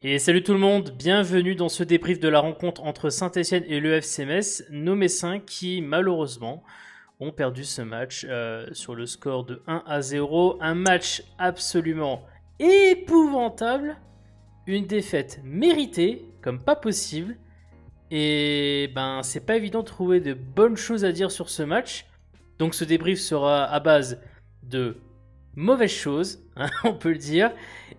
Et salut tout le monde, bienvenue dans ce débrief de la rencontre entre Saint-Etienne et le FC Metz, nos Messins qui malheureusement ont perdu ce match sur le score de 1-0. Un match absolument épouvantable, une défaite méritée comme pas possible. Et ben c'est pas évident de trouver de bonnes choses à dire sur ce match. Donc ce débrief sera à base de mauvaises choses, hein, on peut le dire.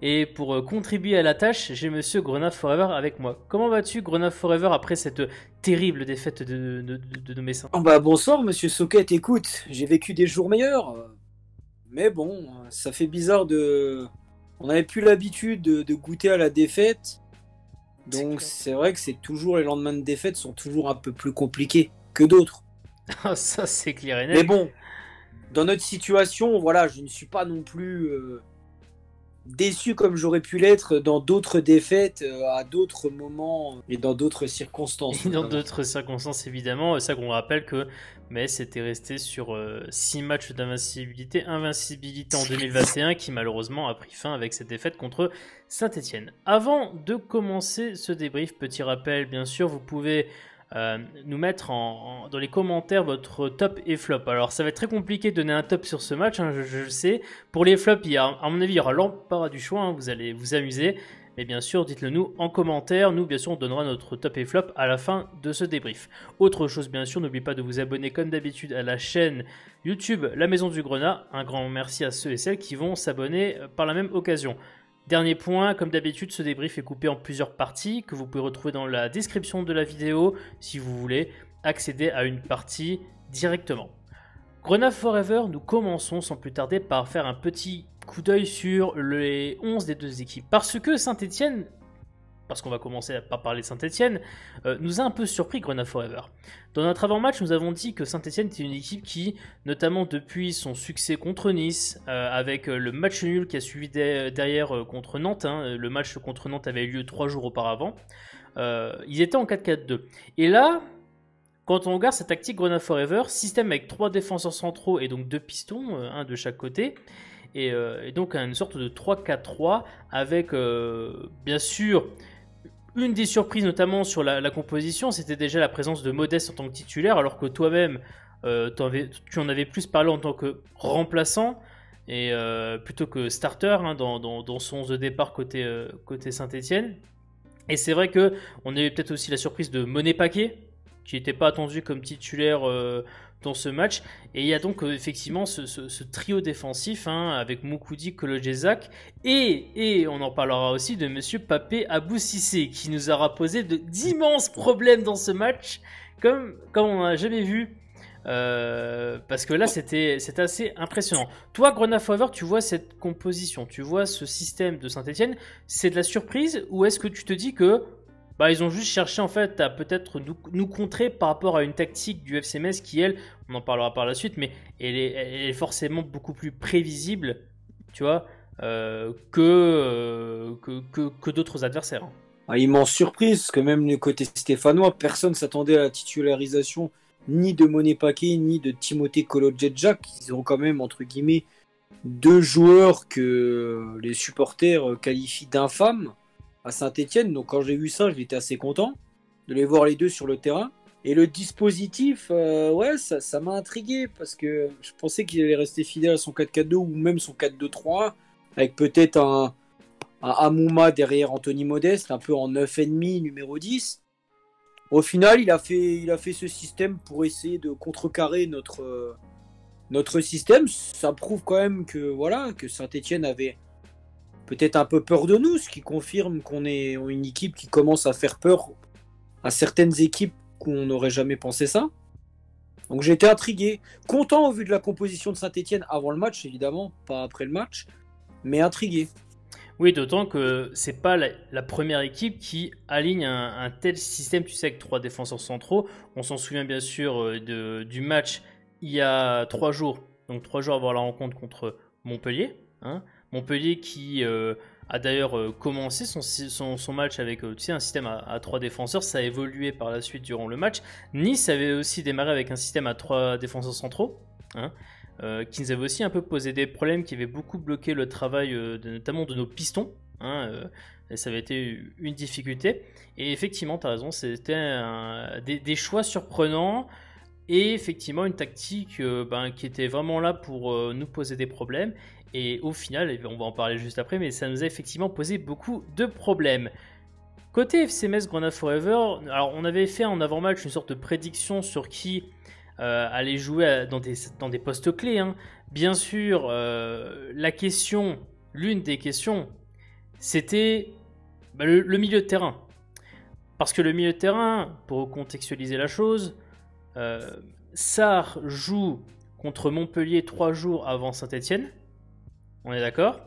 Et pour contribuer à la tâche, j'ai Monsieur Grenat Forever avec moi. Comment vas-tu, Grenat Forever, après cette terrible défaite de nos Messins? Bonsoir Monsieur Socket, écoute, j'ai vécu des jours meilleurs, mais bon, ça fait bizarre de... On n'avait plus l'habitude de goûter à la défaite, donc c'est vrai que c'est toujours les lendemains de défaite sont toujours un peu plus compliqués que d'autres. Ah, ça c'est clair et Mais net. bon, dans notre situation, voilà, je ne suis pas non plus déçu comme j'aurais pu l'être dans d'autres défaites, à d'autres moments et dans d'autres circonstances Et dans notamment. d'autres circonstances, évidemment. Ça qu'on rappelle que Metz était resté sur 6 matchs d'invincibilité. Invincibilité en 2021 qui malheureusement a pris fin avec cette défaite contre Saint-Etienne. Avant de commencer ce débrief, petit rappel, bien sûr, vous pouvez nous mettre dans les commentaires votre top et flop. Alors ça va être très compliqué de donner un top sur ce match, hein, je le sais. Pour les flops, à mon avis, il y aura l'embarras du choix, hein, vous allez vous amuser. Mais bien sûr, dites-le nous en commentaire. Nous, bien sûr, on donnera notre top et flop à la fin de ce débrief. Autre chose, bien sûr, n'oubliez pas de vous abonner comme d'habitude à la chaîne YouTube La Maison du Grenat. Un grand merci à ceux et celles qui vont s'abonner par la même occasion. Dernier point, comme d'habitude, ce débrief est coupé en plusieurs parties que vous pouvez retrouver dans la description de la vidéo si vous voulez accéder à une partie directement. Grenat Forever, nous commençons sans plus tarder par faire un petit coup d'œil sur les 11 des deux équipes. Parce que Saint-Etienne, parce qu'on va commencer par parler de Saint-Etienne, nous a un peu surpris Grenat Forever. Dans notre avant-match, nous avons dit que Saint-Etienne était une équipe qui, notamment depuis son succès contre Nice, avec le match nul qui a suivi derrière contre Nantes, hein, le match contre Nantes avait eu lieu 3 jours auparavant, ils étaient en 4-4-2. Et là, quand on regarde cette tactique Grenat Forever, système avec 3 défenseurs centraux et donc 2 pistons, un de chaque côté, et donc une sorte de 3-4-3 avec bien sûr une des surprises notamment sur la composition, c'était déjà la présence de Modeste en tant que titulaire, alors que toi-même tu en avais plus parlé en tant que remplaçant et plutôt que starter, hein, dans son 11 de départ côté Saint-Etienne. Et c'est vrai que on avait peut-être aussi la surprise de Monet Paquet, qui n'était pas attendu comme titulaire dans ce match. Et il y a donc effectivement ce trio défensif, hein, avec Moukoudi, Kolodjezak et on en parlera aussi de Monsieur Papé Abou Cissé, qui nous aura posé d'immenses problèmes dans ce match, comme on n'a jamais vu. Parce que là c'était assez impressionnant. Toi, Grenat Forever, tu vois cette composition, tu vois ce système de Saint-Etienne, c'est de la surprise ou est-ce que tu te dis que ils ont juste cherché en fait à peut-être nous contrer par rapport à une tactique du FC Metz qui, elle, on en parlera par la suite, mais elle est forcément beaucoup plus prévisible, tu vois, que d'autres adversaires, hein. Immense surprise, parce que même du côté stéphanois, personne ne s'attendait à la titularisation ni de Monet Paquet, ni de Timothée Kolodjedjak. Ils ont quand même, entre guillemets, deux joueurs que les supporters qualifient d'infâmes à Saint-Etienne. Donc quand j'ai vu ça, j'étais assez content de les voir les deux sur le terrain. Et le dispositif, ouais, ça m'a intrigué, parce que je pensais qu'il allait rester fidèle à son 4-4-2 ou même son 4-2-3, avec peut-être un Amouma derrière Anthony Modeste, un peu en 9,5, numéro 10. Au final, il a fait ce système pour essayer de contrecarrer notre système. Ça prouve quand même que, voilà, que Saint-Etienne avait peut-être un peu peur de nous, ce qui confirme qu'on est une équipe qui commence à faire peur à certaines équipes qu'on n'aurait jamais pensé ça. Donc j'ai été intrigué, content au vu de la composition de Saint-Etienne avant le match, évidemment, pas après le match, mais intrigué. Oui, d'autant que c'est pas la première équipe qui aligne un tel système, tu sais, avec 3 défenseurs centraux. On s'en souvient bien sûr du match il y a 3 jours, donc 3 jours avant la rencontre contre Montpellier, hein. Montpellier qui a d'ailleurs commencé son match avec tu sais, un système à 3 défenseurs. Ça a évolué par la suite durant le match. Nice avait aussi démarré avec un système à 3 défenseurs centraux, hein, qui nous avait aussi un peu posé des problèmes, qui avaient beaucoup bloqué le travail notamment de nos pistons, hein, et ça avait été une difficulté. Et effectivement, tu as raison, c'était des choix surprenants et effectivement une tactique qui était vraiment là pour nous poser des problèmes. Et au final, et on va en parler juste après, mais ça nous a effectivement posé beaucoup de problèmes. Côté FC Metz Grenade Forever, alors on avait fait en avant-match une sorte de prédiction sur qui allait jouer dans des postes clés, hein. Bien sûr, l'une des questions, c'était le milieu de terrain. Parce que le milieu de terrain, pour contextualiser la chose, Sarr joue contre Montpellier 3 jours avant Saint-Etienne. On est d'accord ?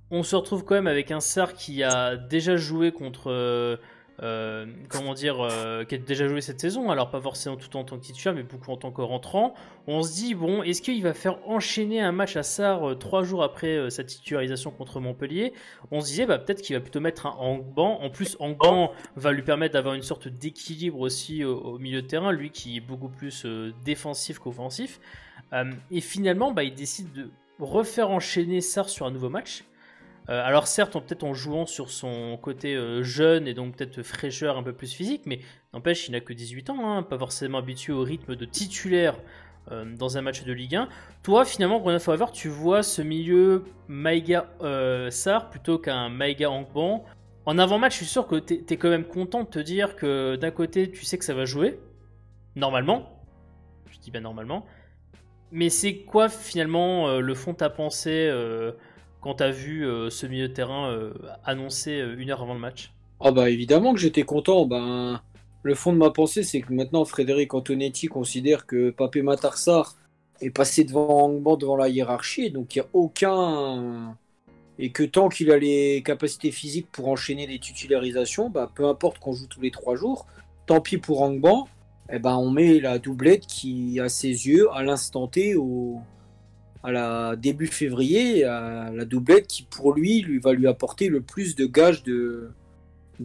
On se retrouve quand même avec un Sarr qui a déjà joué contre... qui a déjà joué cette saison, alors pas forcément tout en tant que titulaire, mais beaucoup en tant que rentrant. On se dit, bon, est-ce qu'il va faire enchaîner un match à Sarr 3 jours après sa titularisation contre Montpellier ? On se disait, peut-être qu'il va plutôt mettre un Angban. En plus, Angban va lui permettre d'avoir une sorte d'équilibre aussi au milieu de terrain, lui qui est beaucoup plus défensif qu'offensif. Et finalement, il décide de refaire enchaîner Sarr sur un nouveau match. Alors certes, peut-être en jouant sur son côté jeune et donc peut-être fraîcheur un peu plus physique, mais n'empêche, il n'a que 18 ans, hein, pas forcément habitué au rythme de titulaire dans un match de Ligue 1. Toi, finalement, Grenade Forever, tu vois ce milieu Maïga Sarr plutôt qu'un Maïga Angban. En avant-match, je suis sûr que tu es quand même content de te dire que d'un côté, tu sais que ça va jouer, normalement, je dis bien normalement, mais c'est quoi finalement le fond de ta pensée quand tu as vu ce milieu de terrain annoncé 1 heure avant le match? Ah bah évidemment que j'étais content. Le fond de ma pensée, c'est que maintenant Frédéric Antonetti considère que Pape Matar Sarr est passé devant Angban, devant la hiérarchie, donc il n'y a aucun... Et que tant qu'il a les capacités physiques pour enchaîner des titularisations, peu importe qu'on joue tous les 3 jours, tant pis pour Angban, on met la doublette qui, à ses yeux, à l'instant T, à la début février, à la doublette qui pour lui va lui apporter le plus de gages de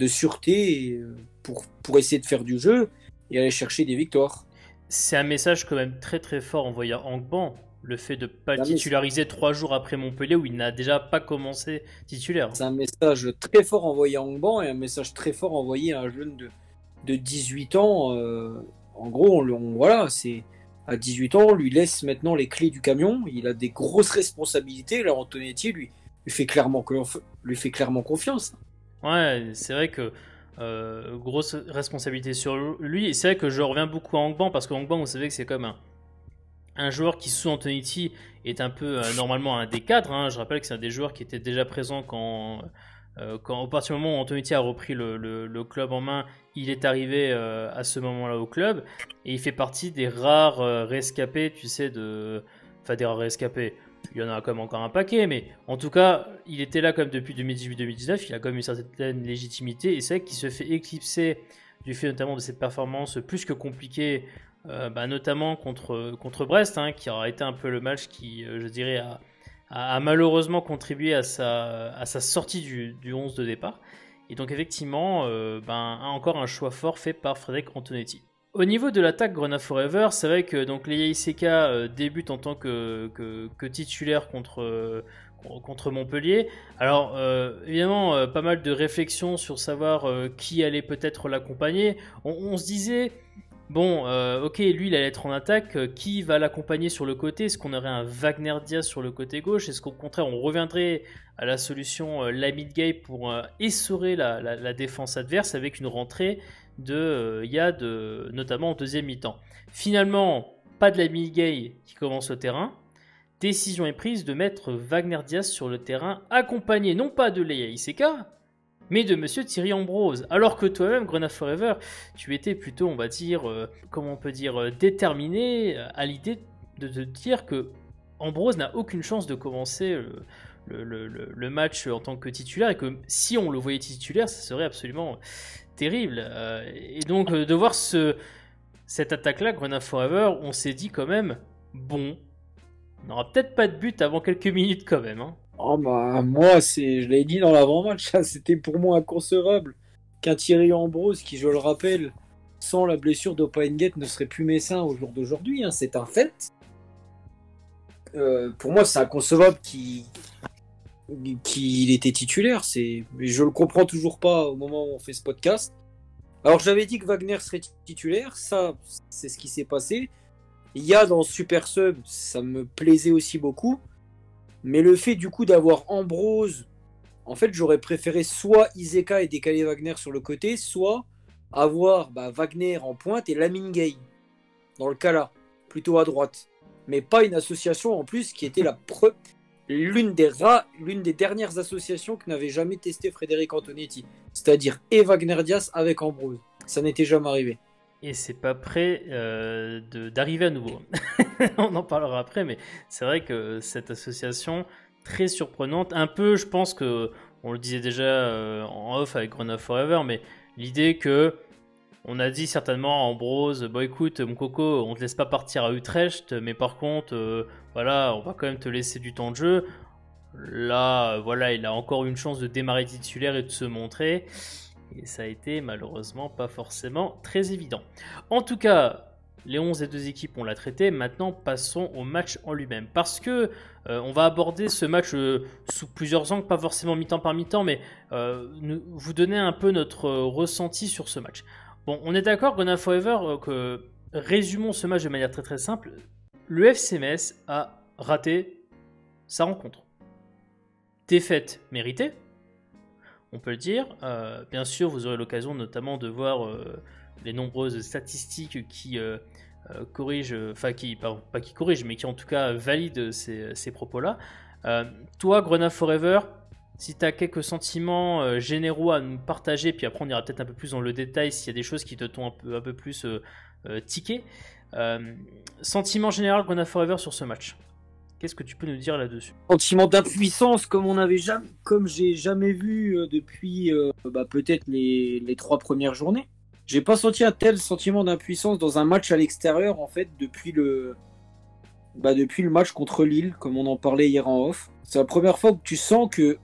sûreté pour essayer de faire du jeu et aller chercher des victoires. C'est un message quand même très très fort envoyé à Angban, le fait de ne pas le titulariser 3 jours après Montpellier où il n'a déjà pas commencé titulaire. C'est un message très fort envoyé à Angban et un message très fort envoyé à un jeune de 18 ans. En gros, voilà, c'est... À 18 ans, on lui laisse maintenant les clés du camion. Il a des grosses responsabilités. Là, Antonetti lui fait clairement confiance. Ouais, c'est vrai que grosse responsabilité sur lui. Et c'est vrai que je reviens beaucoup à Angban parce que Angban, vous savez que c'est comme un joueur qui, sous Antonetti, est un peu normalement un des cadres. Hein. Je rappelle que c'est un des joueurs qui était déjà présent quand au partir du moment où Antonetti a repris le club en main, il est arrivé à ce moment-là au club et il fait partie des rares rescapés, tu sais, enfin des rares rescapés. Il y en a quand même encore un paquet, mais en tout cas, il était là comme depuis 2018-2019, il a quand même une certaine légitimité et c'est vrai qu'il se fait éclipser du fait notamment de cette performance plus que compliquée, notamment contre Brest, hein, qui aura été un peu le match qui, je dirais, a malheureusement contribué à sa sortie du 11 de départ. Et donc effectivement, encore un choix fort fait par Frédéric Antonetti. Au niveau de l'attaque Grenade Forever, c'est vrai que donc Leia Iseka débute en tant que titulaire contre Montpellier. Alors évidemment, pas mal de réflexions sur savoir qui allait peut-être l'accompagner. On se disait... Bon, ok, lui il allait être en attaque, qui va l'accompagner sur le côté? Est-ce qu'on aurait un Wagner Diaz sur le côté gauche? Est-ce qu'au contraire on reviendrait à la solution Lamine Gueye pour essorer la défense adverse avec une rentrée de Yad, notamment en deuxième mi-temps? Finalement, pas de Lamine Gueye qui commence au terrain. Décision est prise de mettre Wagner Diaz sur le terrain, accompagné non pas de Leia Iseka, mais de Monsieur Thierry Ambrose. Alors que toi-même, Grenade Forever, tu étais plutôt, on va dire, déterminé à l'idée de te dire que Ambrose n'a aucune chance de commencer le match en tant que titulaire et que si on le voyait titulaire, ça serait absolument terrible. Et donc, de voir cette attaque-là, Grenade Forever, on s'est dit quand même, bon, on n'aura peut-être pas de but avant quelques minutes quand même, hein. Oh moi, je l'avais dit dans l'avant-match, c'était pour moi inconcevable qu'un Thierry Ambrose, qui, je le rappelle, sans la blessure d'Opaenguet, ne serait plus messin au jour d'aujourd'hui, hein, c'est un fait. Pour moi, c'est inconcevable qu'il était titulaire. Je le comprends toujours pas au moment où on fait ce podcast. Alors j'avais dit que Wagner serait titulaire, ça c'est ce qui s'est passé. Il y a dans Super Sub, ça me plaisait aussi beaucoup. Mais le fait du coup d'avoir Ambrose, en fait j'aurais préféré soit Iseka et décaler Wagner sur le côté, soit avoir Wagner en pointe et Lamine Gueye dans le cas là, plutôt à droite. Mais pas une association en plus qui était l'une des dernières associations que n'avait jamais testé Frédéric Antonetti. C'est-à-dire et Wagner Diaz avec Ambrose. Ça n'était jamais arrivé. Et c'est pas prêt d'arriver à nouveau. On en parlera après, mais c'est vrai que cette association, très surprenante, un peu, je pense que, on le disait déjà en off avec Grenoble Forever, mais l'idée que on a dit certainement à Ambrose, bon écoute mon coco, on te laisse pas partir à Utrecht, mais par contre, voilà, on va quand même te laisser du temps de jeu. Là, voilà, il a encore une chance de démarrer titulaire et de se montrer. Et ça a été malheureusement pas forcément très évident. En tout cas, les 11 des deux équipes, on l'a traité. Maintenant, passons au match en lui-même. Parce que on va aborder ce match sous plusieurs angles, pas forcément mi-temps par mi-temps, mais vous donner un peu notre ressenti sur ce match. Bon, on est d'accord, Gonna Forever, que résumons ce match de manière très très simple. Le FC Metz a raté sa rencontre. Défaite méritée, on peut le dire. Bien sûr, vous aurez l'occasion notamment de voir les nombreuses statistiques qui corrigent, enfin pas qui corrigent, mais qui en tout cas valident ces propos-là. Toi, Grenade Forever, si tu as quelques sentiments généraux à nous partager, puis après on ira peut-être un peu plus dans le détail s'il y a des choses qui te t'ont un peu plus tiqué. Sentiment général Grenade Forever sur ce match. Qu'est-ce que tu peux nous dire là-dessus? Sentiment d'impuissance comme j'ai jamais vu depuis peut-être les 3 premières journées. J'ai pas senti un tel sentiment d'impuissance dans un match à l'extérieur en fait depuis le match contre Lille, comme on en parlait hier en off. C'est la première fois que tu sens que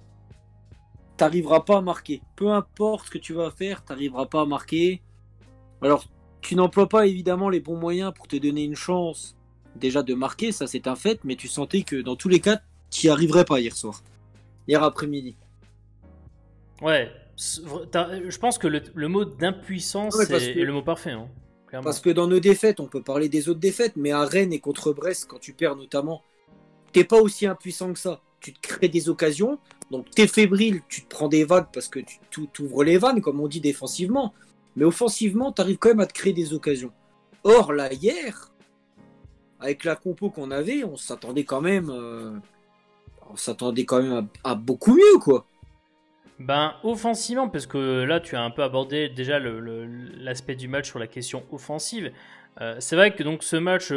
t'arriveras pas à marquer. Peu importe ce que tu vas faire, t'arriveras pas à marquer. Alors, tu n'emploies pas évidemment les bons moyens pour te donner une chance déjà de marquer, ça c'est un fait, mais tu sentais que dans tous les cas, tu n'y arriverais pas hier après-midi. Ouais, je pense que le mot d'impuissance est le mot parfait. Hein, parce que dans nos défaites, on peut parler des autres défaites, mais à Rennes et contre Brest, quand tu perds notamment, t'es pas aussi impuissant que ça. Tu te crées des occasions, donc t'es fébrile, tu te prends des vagues parce que tu t'ouvres les vannes, comme on dit défensivement, mais offensivement, tu arrives quand même à te créer des occasions. Or, là, hier, avec la compo qu'on avait, on s'attendait quand même à beaucoup mieux, quoi. Ben, offensivement, parce que là, tu as un peu abordé déjà l'aspect du match sur la question offensive. C'est vrai que donc ce match,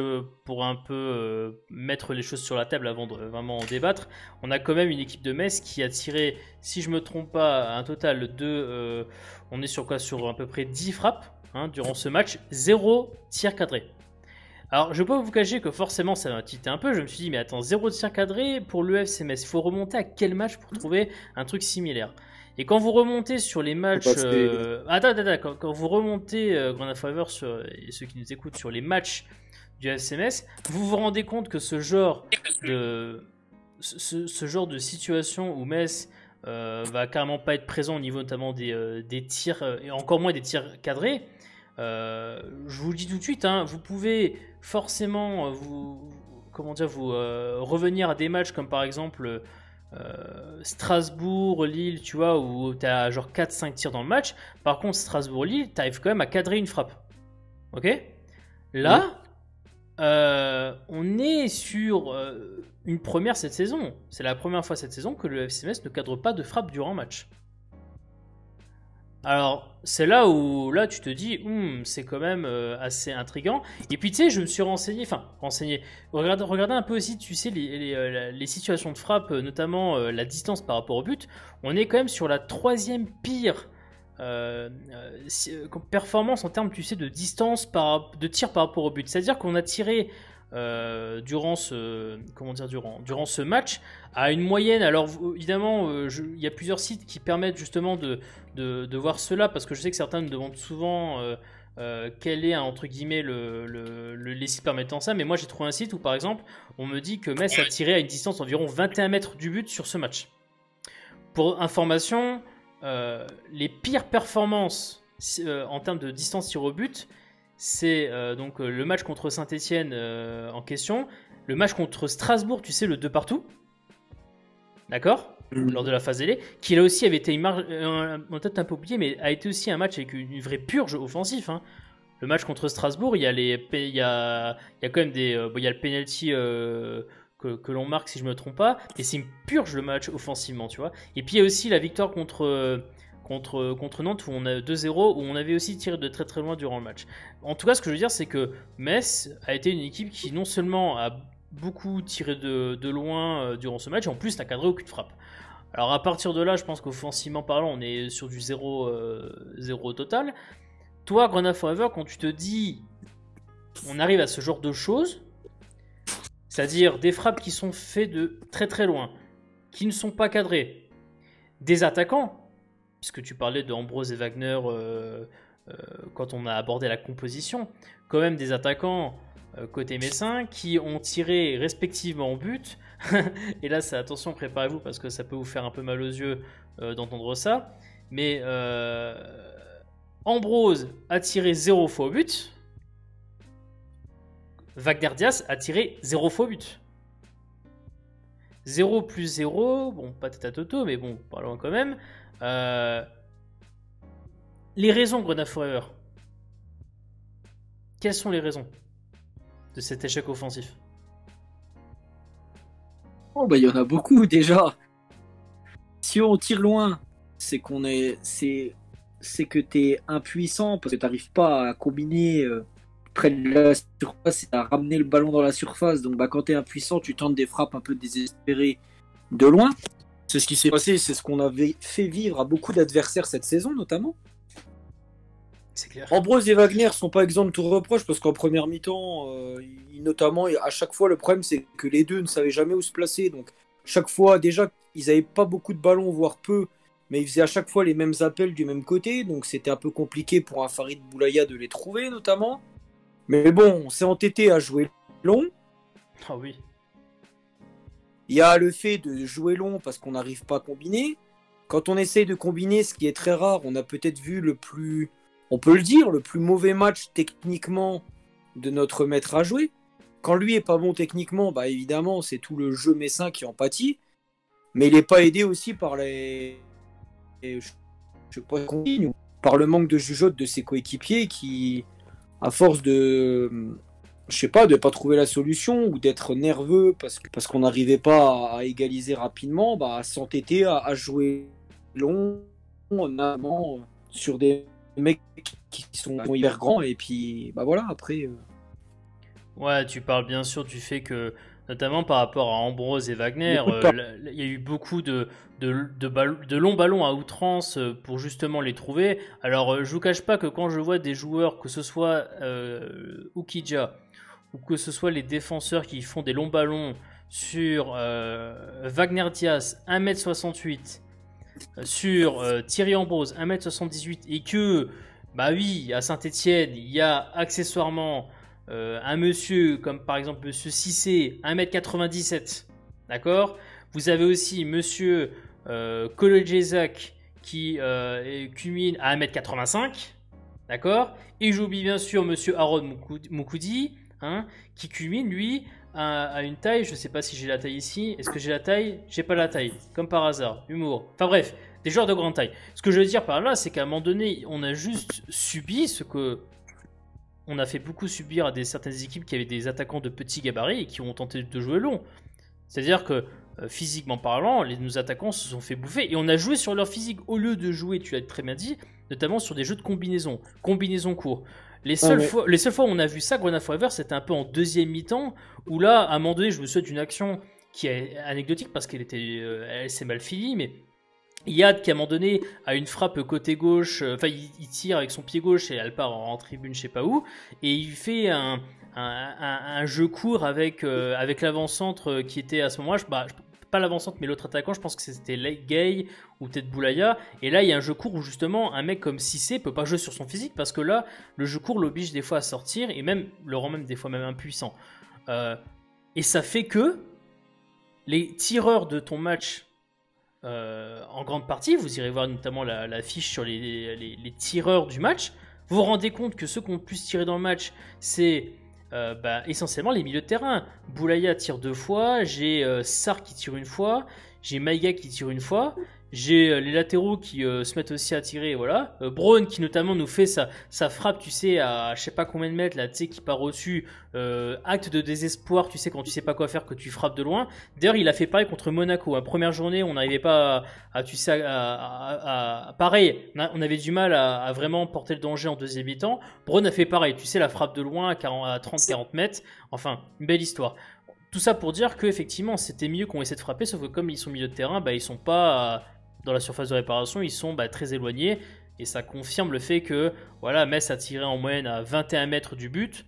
pour un peu mettre les choses sur la table avant de vraiment en débattre, on a quand même une équipe de Metz qui a tiré, si je me trompe pas, un total de... on est sur quoi? Sur à peu près 10 frappes durant ce match, 0 tir cadré. Alors, je peux vous cacher que forcément, ça m'a titillé un peu. Je me suis dit, mais attends, 0 tir cadré pour l'UFC Metz. Il faut remonter à quel match pour trouver un truc similaire? Et quand vous remontez sur les matchs... Quand vous remontez, Grenade Forever, et ceux qui nous écoutent, sur les matchs du FC Metz, vous vous rendez compte que ce genre de situation où Metz va carrément pas être présent au niveau notamment des tirs, et encore moins des tirs cadrés, je vous le dis tout de suite, vous pouvez forcément revenir à des matchs comme par exemple Strasbourg, Lille, tu vois, où tu as genre 4-5 tirs dans le match. Par contre, Strasbourg-Lille, tu arrives quand même à cadrer une frappe. Ok? Là, on est sur une première cette saison. C'est la première fois cette saison que le FC Metz ne cadre pas de frappe durant un match. Alors, c'est là où là tu te dis, c'est quand même assez intriguant. Et puis tu sais, je me suis renseigné, regardez un peu aussi, tu sais, les situations de frappe, notamment la distance par rapport au but. On est quand même sur la 3e pire performance en termes, tu sais, de distance de tir par rapport au but. C'est-à-dire qu'on a tiré durant ce match à une moyenne. Alors évidemment, il y a plusieurs sites qui permettent justement de voir cela, parce que je sais que certains me demandent souvent quel est entre guillemets les sites permettant ça, mais moi j'ai trouvé un site où par exemple on me dit que Metz a tiré à une distance d'environ 21 mètres du but sur ce match. Pour information, les pires performances en termes de distance tir au but, c'est donc le match contre Saint-Etienne en question, le match contre Strasbourg, tu sais, le 2 partout, d'accord, lors de la phase ailée, qui là aussi avait été peut-être un peu oublié, mais a été aussi un match avec une vraie purge offensive. Hein. Le match contre Strasbourg, il y a quand même il y a le penalty que l'on marque si je me trompe pas, et c'est une purge le match offensivement, tu vois. Et puis il y a aussi la victoire contre Nantes où on a 2-0, où on avait aussi tiré de très très loin durant le match. En tout cas, ce que je veux dire, c'est que Metz a été une équipe qui non seulement a beaucoup tiré de loin durant ce match, et en plus n'a cadré aucune frappe. Alors à partir de là, je pense qu'offensivement parlant, on est sur du 0 total. Toi, Grenade Forever, quand tu te dis on arrive à ce genre de choses, c'est-à-dire des frappes qui sont faites de très très loin, qui ne sont pas cadrées, des attaquants, puisque tu parlais de Ambrose et Wagner quand on a abordé la composition, quand même des attaquants côté messin qui ont tiré respectivement au but. Et là, attention, préparez-vous parce que ça peut vous faire un peu mal aux yeux d'entendre ça. Mais Ambrose a tiré 0 fois au but. Wagner Diaz a tiré 0 fois au but. 0 plus 0, bon, pas tête à toto, mais bon, parlons quand même. Les raisons, Grenade Forever. Quelles sont les raisons de cet échec offensif? Oh, bah, il y en a beaucoup déjà. Si on tire loin, c'est que tu es impuissant parce que tu n'arrives pas à combiner près de la surface et à ramener le ballon dans la surface. Donc bah, quand tu es impuissant, tu tentes des frappes un peu désespérées de loin. C'est ce qui s'est passé, c'est ce qu'on avait fait vivre à beaucoup d'adversaires cette saison notamment. C'est clair. Ambrose et Wagner sont pas exempts de tout reproche parce qu'en première mi-temps, notamment, à chaque fois, le problème c'est que les deux ne savaient jamais où se placer. Donc, chaque fois, déjà, ils n'avaient pas beaucoup de ballons, voire peu, mais ils faisaient à chaque fois les mêmes appels du même côté. Donc, c'était un peu compliqué pour un Farid Boulaya de les trouver, notamment. Mais bon, on s'est entêté à jouer long. Ah oui. Il y a le fait de jouer long parce qu'on n'arrive pas à combiner. Quand on essaye de combiner, ce qui est très rare, on a peut-être vu on peut le dire, le plus mauvais match techniquement de notre maître à jouer. Quand lui est pas bon techniquement, bah évidemment, c'est tout le jeu messin qui en pâtit. Mais il n'est pas aidé aussi par par le manque de jugeote de ses coéquipiers qui, à force de, de pas trouver la solution ou d'être nerveux parce qu'on n'arrivait pas à égaliser rapidement, bah, à s'entêter à jouer long, en avant sur des mecs qui sont hyper grands et puis bah voilà après Ouais, tu parles bien sûr du fait que, notamment par rapport à Ambrose et Wagner, il y a eu beaucoup de longs ballons à outrance pour justement les trouver. Alors, je vous cache pas que quand je vois des joueurs, que ce soit Ukidja ou que ce soit les défenseurs qui font des longs ballons sur Wagner Diaz, 1m68, sur Thierry Ambrose, 1m78, et que, bah oui, à Saint-Etienne, il y a accessoirement un monsieur comme par exemple monsieur Cissé, 1m97, d'accord. Vous avez aussi monsieur Kolodjezak qui culmine à 1m85, d'accord. Et j'oublie bien sûr monsieur Haroun Moukoudi, hein, qui culmine lui à une taille, je sais pas si j'ai la taille ici, est-ce que j'ai la taille? J'ai pas la taille, comme par hasard, humour. Enfin bref, des joueurs de grande taille. Ce que je veux dire par là, c'est qu'à un moment donné, on a juste subi ce que on a fait beaucoup subir à certaines équipes qui avaient des attaquants de petits gabarits et qui ont tenté de jouer long. C'est-à-dire que physiquement parlant, nos attaquants se sont fait bouffer et on a joué sur leur physique au lieu de jouer, tu l'as très bien dit, notamment sur des jeux de combinaison courts. Les seules fois où on a vu ça, Grenade Forever, c'était un peu en deuxième mi-temps où là, à un moment donné, je me souviens d'une action qui est anecdotique parce elle s'est mal finie, mais Yad qui à un moment donné a une frappe côté gauche, enfin il tire avec son pied gauche et elle part en tribune je sais pas où, et il fait un jeu court avec l'avant-centre qui était à ce moment-là, pas l'avant-centre mais l'autre attaquant, je pense que c'était Gay ou peut-être Boulaya, et là il y a un jeu court où justement un mec comme Cissé peut pas jouer sur son physique parce que là le jeu court l'oblige des fois à sortir et même le rend même des fois même impuissant, et ça fait que les tireurs de ton match en grande partie. Vous irez voir notamment la fiche sur les tireurs du match. Vous vous rendez compte que ceux qui ont le plus tiré dans le match, c'est essentiellement les milieux de terrain. Boulaya tire 2 fois, j'ai Sarr qui tire 1 fois, j'ai Maïga qui tire 1 fois, j'ai les latéraux qui se mettent aussi à tirer, voilà. Braun qui notamment nous fait sa frappe, tu sais, à je sais pas combien de mètres, là, tu sais, qui part au-dessus, acte de désespoir, tu sais, quand tu sais pas quoi faire, que tu frappes de loin. D'ailleurs, il a fait pareil contre Monaco. La première journée, on n'arrivait pas tu sais, pareil, on avait du mal à vraiment porter le danger en deuxième mi-temps. Braun a fait pareil, tu sais, la frappe de loin à 30-40 mètres. Enfin, une belle histoire. Tout ça pour dire qu'effectivement, c'était mieux qu'on essaie de frapper, sauf que comme ils sont milieu de terrain, ils sont pas dans la surface de réparation, ils sont très éloignés. Et ça confirme le fait que voilà, Metz a tiré en moyenne à 21 mètres du but.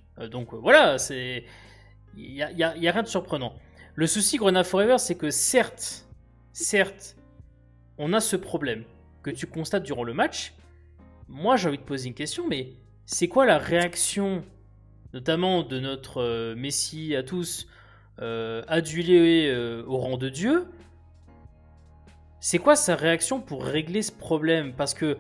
Voilà, il n'y a rien de surprenant. Le souci Grenade Forever, c'est que certes, on a ce problème que tu constates durant le match. Moi, j'ai envie de poser une question, mais c'est quoi la réaction, notamment de notre Messi à tous, adulé au rang de Dieu? C'est quoi sa réaction pour régler ce problème? Parce que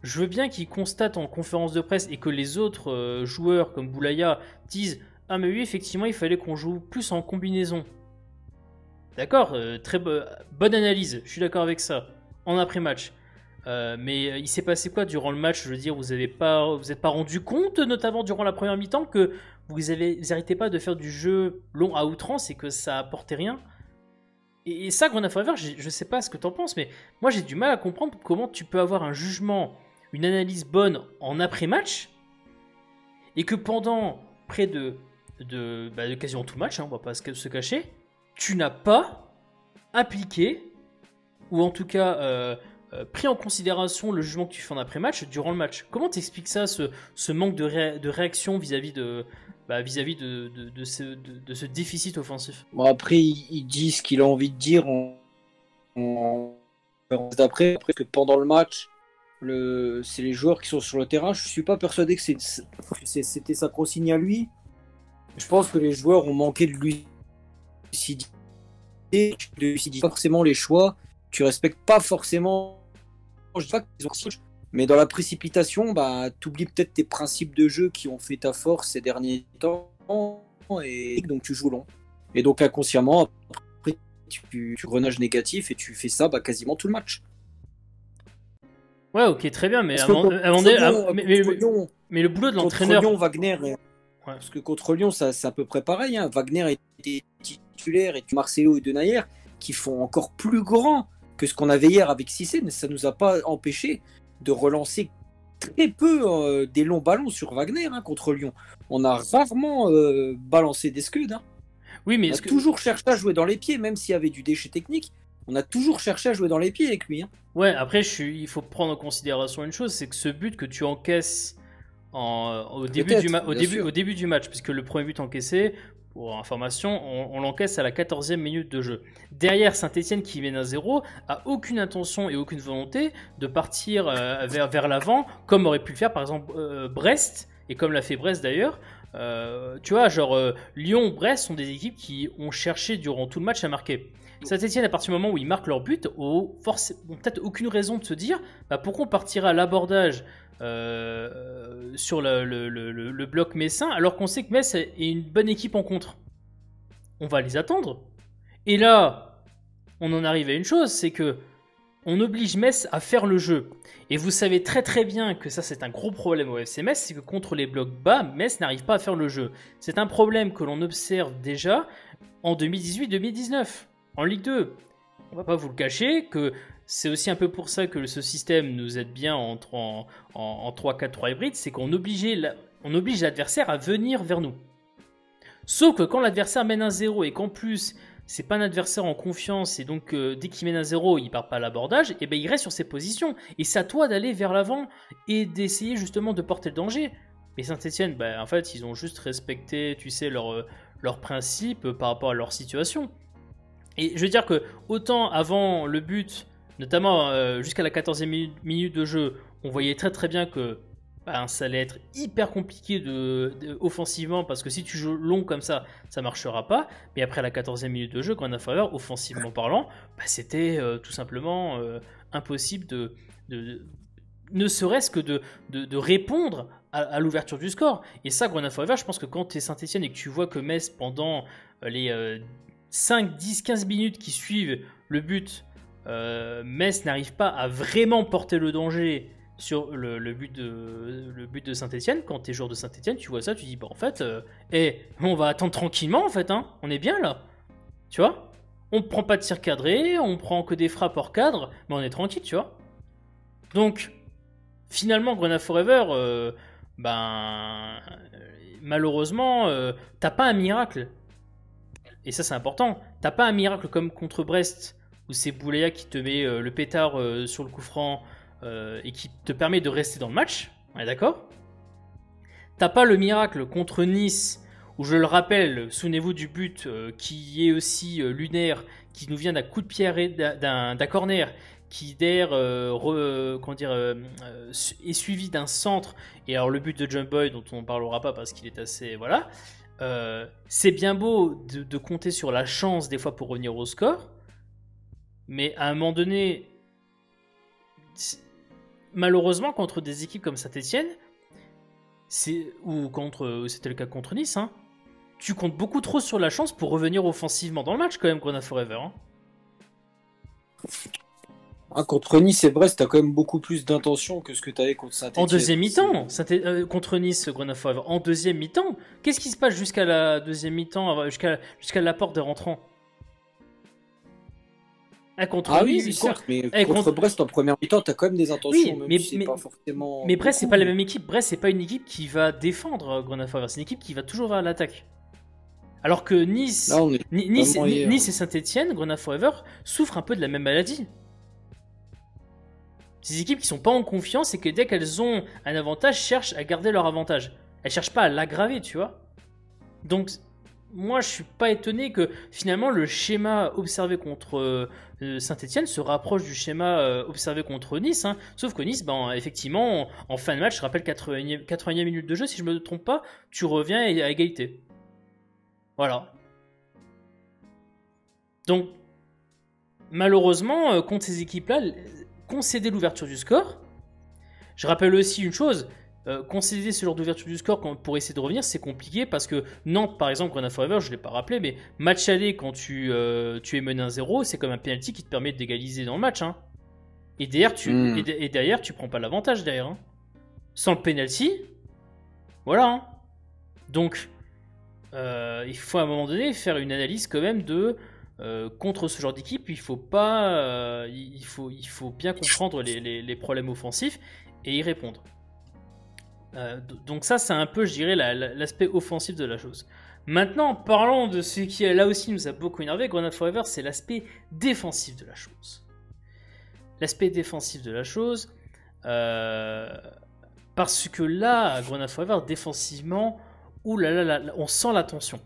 je veux bien qu'il constate en conférence de presse et que les autres joueurs comme Boulaya disent « Ah mais oui, effectivement, il fallait qu'on joue plus en combinaison. » D'accord, très bonne analyse, je suis d'accord avec ça, en après-match. Mais il s'est passé quoi durant le match? Je veux dire, vous êtes pas rendu compte, notamment durant la première mi-temps, que vous n'arrêtez pas de faire du jeu long à outrance et que ça apportait rien? Et ça, Grenade Forever, je sais pas ce que t'en penses, mais moi j'ai du mal à comprendre comment tu peux avoir un jugement, une analyse bonne en après-match, et que pendant près de quasiment tout le match, on va pas se cacher, tu n'as pas appliqué, ou en tout cas pris en considération le jugement que tu fais en après-match durant le match. Comment t'expliques ça, ce manque de réaction vis-à-vis de ce déficit offensif? Bon, après, il dit ce qu'il a envie de dire après que pendant le match, c'est les joueurs qui sont sur le terrain. Je suis pas persuadé que c'était sa consigne à lui. Je pense que les joueurs ont manqué de lucidité, pas forcément les choix. Tu respectes pas forcément. Je dis pas qu'ils ont... Mais dans la précipitation, tu oublies peut-être tes principes de jeu qui ont fait ta force ces derniers temps, et donc tu joues long. Et donc inconsciemment, après, tu renages négatif et tu fais ça quasiment tout le match. Ouais, ok, très bien, mais mais le boulot de l'entraîneur. Contre Lyon, Wagner, parce que contre Lyon, c'est à peu près pareil. Hein. Wagner était titulaire et Marcelo et Denayer qui font encore plus grand que ce qu'on avait hier avec Cissé, mais ça nous a pas empêché de relancer très peu des longs ballons sur Wagner contre Lyon. On a rarement balancé des scuds. Hein. Oui, mais on a toujours cherché à jouer dans les pieds, même s'il y avait du déchet technique. On a toujours cherché à jouer dans les pieds avec lui. Hein. Ouais, après, il faut prendre en considération une chose, c'est que ce but que tu encaisses au début du match, puisque le premier but encaissé, pour information, on l'encaisse à la 14e minute de jeu. Derrière, Saint-Etienne qui mène à 0 a aucune intention et aucune volonté de partir vers l'avant, comme aurait pu le faire par exemple Brest, et comme l'a fait Brest d'ailleurs. Tu vois, Lyon, Brest sont des équipes qui ont cherché durant tout le match à marquer. Saint-Etienne, à partir du moment où ils marquent leur but, ont peut-être aucune raison de se dire pourquoi on partirait à l'abordage sur le bloc messin, alors qu'on sait que Metz est une bonne équipe en contre. On va les attendre. Et là, on en arrive à une chose, c'est que on oblige Metz à faire le jeu. Et vous savez très très bien que ça c'est un gros problème au FC Metz, c'est que contre les blocs bas, Metz n'arrive pas à faire le jeu. C'est un problème que l'on observe déjà en 2018-2019, en Ligue 2. On va pas vous le cacher que c'est aussi un peu pour ça que ce système nous aide bien en 3-4-3 hybride, c'est qu'on oblige l'adversaire à venir vers nous. Sauf que quand l'adversaire mène un 0 et qu'en plus c'est pas un adversaire en confiance et donc dès qu'il mène un 0 il part pas à l'abordage, et il reste sur ses positions et c'est à toi d'aller vers l'avant et d'essayer justement de porter le danger. Mais Saint-Etienne, en fait ils ont juste respecté, tu sais, leurs principes par rapport à leur situation. Et je veux dire que autant avant le but, notamment jusqu'à la 14e minute de jeu, on voyait très très bien que ben, ça allait être hyper compliqué offensivement, parce que si tu joues long comme ça marchera pas. Mais après la 14e minute de jeu, Grenade Forever, offensivement parlant, ben, c'était tout simplement impossible ne serait-ce que de répondre à l'ouverture du score. Et ça, Grenade Forever, je pense que quand tu es Saint-Etienne et que tu vois que Metz, pendant les 5, 10, 15 minutes qui suivent le but, Metz n'arrive pas à vraiment porter le danger sur le but de Saint-Etienne. Quand tu es joueur de Saint-Etienne, tu vois ça, tu dis, bah en fait, on va attendre tranquillement, en fait, hein, on est bien là. Tu vois, on ne prend pas de tir cadré, on prend que des frappes hors cadre, mais on est tranquille, tu vois. Donc, finalement, Grenade Forever, malheureusement, t'as pas un miracle. Et ça, c'est important. T'as pas un miracle comme contre Brest, où c'est Boulaya qui te met le pétard sur le coup franc et qui te permet de rester dans le match. On est d'accord? T'as pas le miracle contre Nice, où je le rappelle, souvenez-vous du but qui est aussi lunaire, qui nous vient d'un coup de pied, d'un corner, qui derrière est suivi d'un centre. Et alors le but de John Boy, dont on ne parlera pas parce qu'il est assez... Voilà. C'est bien beau de compter sur la chance des fois pour revenir au score, mais à un moment donné, malheureusement contre des équipes comme Saint-Etienne, c'était le cas contre Nice, hein, tu comptes beaucoup trop sur la chance pour revenir offensivement dans le match quand même, Grenade Forever. Hein. Contre Nice et Brest, t'as quand même beaucoup plus d'intention que ce que t'avais contre Saint-Etienne. En deuxième mi-temps, contre Nice, Grenade Forever, en deuxième mi-temps, qu'est-ce qui se passe jusqu'à la deuxième mi-temps, jusqu'à la porte des rentrants? Contre Nice, oui, certes, mais contre Brest en première mi-temps, t'as quand même des intentions, oui, même si c'est pas forcément. Mais Brest, c'est pas la même équipe. Brest, c'est pas une équipe qui va défendre Grenade Forever, c'est une équipe qui va toujours vers l'attaque. Alors que Nice et Saint-Etienne, Grenade Forever, souffrent un peu de la même maladie. Ces équipes qui sont pas en confiance et que dès qu'elles ont un avantage, cherchent à garder leur avantage. Elles cherchent pas à l'aggraver, tu vois. Donc, moi, je suis pas étonné que finalement le schéma observé contre Saint-Etienne se rapproche du schéma observé contre Nice. Hein. Sauf que Nice, effectivement, en fin de match, je rappelle 80e minute de jeu, si je me trompe pas, tu reviens à égalité. Voilà. Donc, malheureusement, contre ces équipes-là, concéder l'ouverture du score. Je rappelle aussi une chose, concéder ce genre d'ouverture du score pour essayer de revenir, c'est compliqué parce que Nantes, par exemple, Grenade Forever, je ne l'ai pas rappelé, mais match aller quand tu es mené 1-0, c'est comme un penalty qui te permet d'égaliser dans le match. Hein. Et derrière, tu prends pas l'avantage derrière. Hein. Sans le penalty, voilà. Hein. Donc, il faut à un moment donné faire une analyse quand même de contre ce genre d'équipe, il faut bien comprendre les problèmes offensifs et y répondre. Donc ça, c'est un peu, je dirais, l'aspect offensif de la chose. Maintenant, parlons de ce qui, là aussi, nous a beaucoup énervé, Grenade Forever, c'est l'aspect défensif de la chose. L'aspect défensif de la chose, parce que là, Grenade Forever, défensivement, on sent la tension.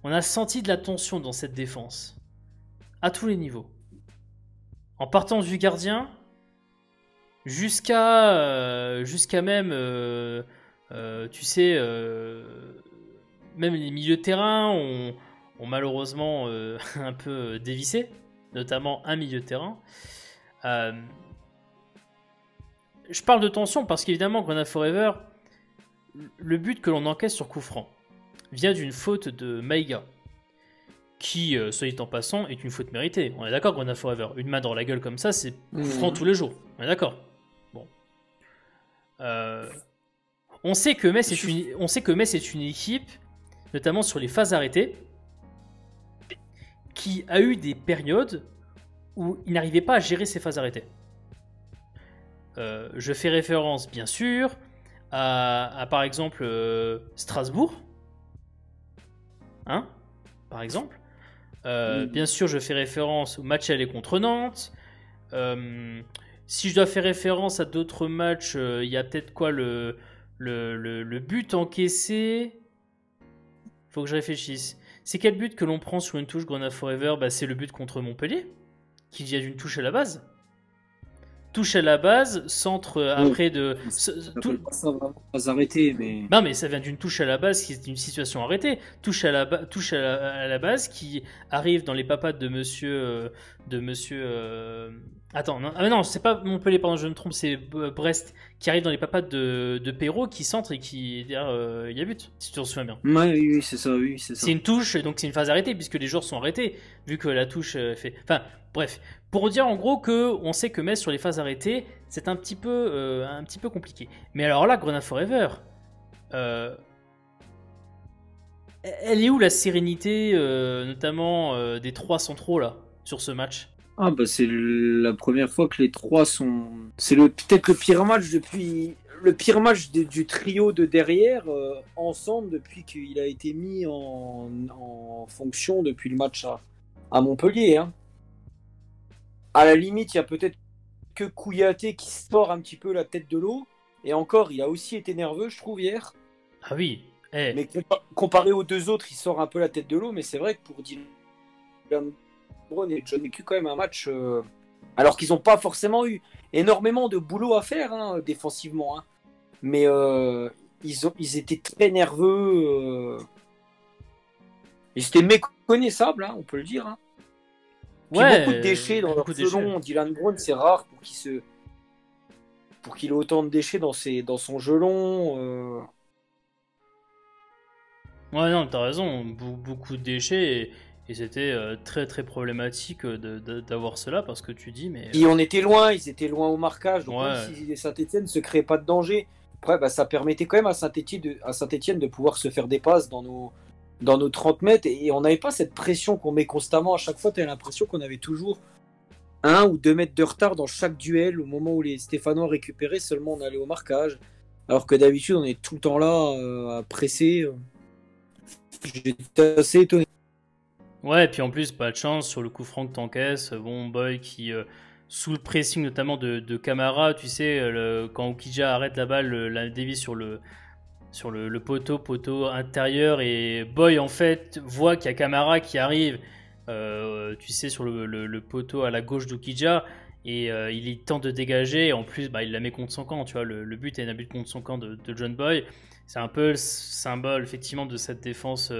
On a senti de la tension dans cette défense, à tous les niveaux. En partant du gardien, jusqu'à même, même les milieux de terrain ont malheureusement un peu dévissé, notamment un milieu de terrain. Je parle de tension parce qu'évidemment, Grenade Forever, le but que l'on encaisse sur coup franc vient d'une faute de Maïga, qui, soit dit en passant, est une faute méritée. On est d'accord, Grenade Forever. Une main dans la gueule comme ça, c'est coup franc tous les jours. On est d'accord. Bon. On sait que Metz est une équipe, notamment sur les phases arrêtées, qui a eu des périodes où il n'arrivait pas à gérer ses phases arrêtées. Je fais référence, bien sûr, à par exemple, Strasbourg. Hein, par exemple. Bien sûr, je fais référence au match aller contre Nantes. Si je dois faire référence à d'autres matchs, il y a peut-être quoi le but encaissé. Faut que je réfléchisse. C'est quel but que l'on prend sur une touche Grenade Forever? C'est le but contre Montpellier, qui vient d'une touche à la base. touche à la base, centre après de. J'appelle pas ça vraiment pas arrêté, mais. Non, mais ça vient d'une touche à la base qui est une situation arrêtée. Touche à la base qui arrive dans les papates de monsieur. Attends, non, ah, non, c'est pas Montpellier, pardon, je me trompe, c'est Brest qui arrive dans les papates de Perrault qui centre et qui. Derrière, il y a but, si tu te souviens bien. Ouais, oui, c'est ça, oui, c'est ça. C'est une touche, donc c'est une phase arrêtée puisque les joueurs sont arrêtés, vu que la touche fait. Enfin, bref. Pour dire en gros que on sait que Metz sur les phases arrêtées, c'est un petit peu compliqué. Mais alors là, Grenade Forever, euh, elle est où la sérénité, notamment des trois centraux là, sur ce match? Ah bah c'est la première fois que les trois sont. C'est peut-être le pire match depuis le pire match du trio de derrière ensemble depuis qu'il a été mis en fonction depuis le match à Montpellier. Hein. À la limite, il y a peut-être que Kouyaté qui sort un petit peu la tête de l'eau. Et encore, il a aussi été nerveux, je trouve, hier. Ah oui, eh. Mais comparé aux deux autres, il sort un peu la tête de l'eau. Mais c'est vrai que pour Dylan Brown et John Miku, quand même un match. Alors qu'ils n'ont pas forcément eu énormément de boulot à faire défensivement. Hein. Mais ils étaient très nerveux. Ils étaient méconnaissables, hein, on peut le dire. Hein. Puis Ouais, beaucoup de déchets dans leur selon. Dylan Brown, c'est rare pour qu'il ait autant de déchets dans son gelon. Ouais, non, t'as raison, beaucoup de déchets et c'était très très problématique d'avoir cela parce que tu dis, mais. Et on était loin, ils étaient loin au marquage, donc Ouais. même si Saint-Etienne ne se créait pas de danger, après, bah, ça permettait quand même à Saint-Etienne de pouvoir se faire des passes dans nos 30 mètres et on n'avait pas cette pression qu'on met constamment. À chaque fois, tu as l'impression qu'on avait toujours 1 ou 2 mètres de retard dans chaque duel. Au moment où les Stéphanois récupéraient, seulement on allait au marquage. Alors que d'habitude, on est tout le temps là à presser. J'étais assez étonné. Ouais, et puis en plus, pas de chance sur le coup franc que t'encaisses. Bon, Boy qui, sous le pressing notamment de Camara, tu sais, quand Okidja arrête la balle, la dévie sur le poteau intérieur, et Boy en fait voit qu'il y a Camara qui arrive, tu sais, sur le poteau à la gauche d'Okidja, et il tente de dégager, et en plus, bah, il la met contre son camp, tu vois, le but est un but contre son camp de John Boy. C'est un peu le symbole, effectivement, de cette défense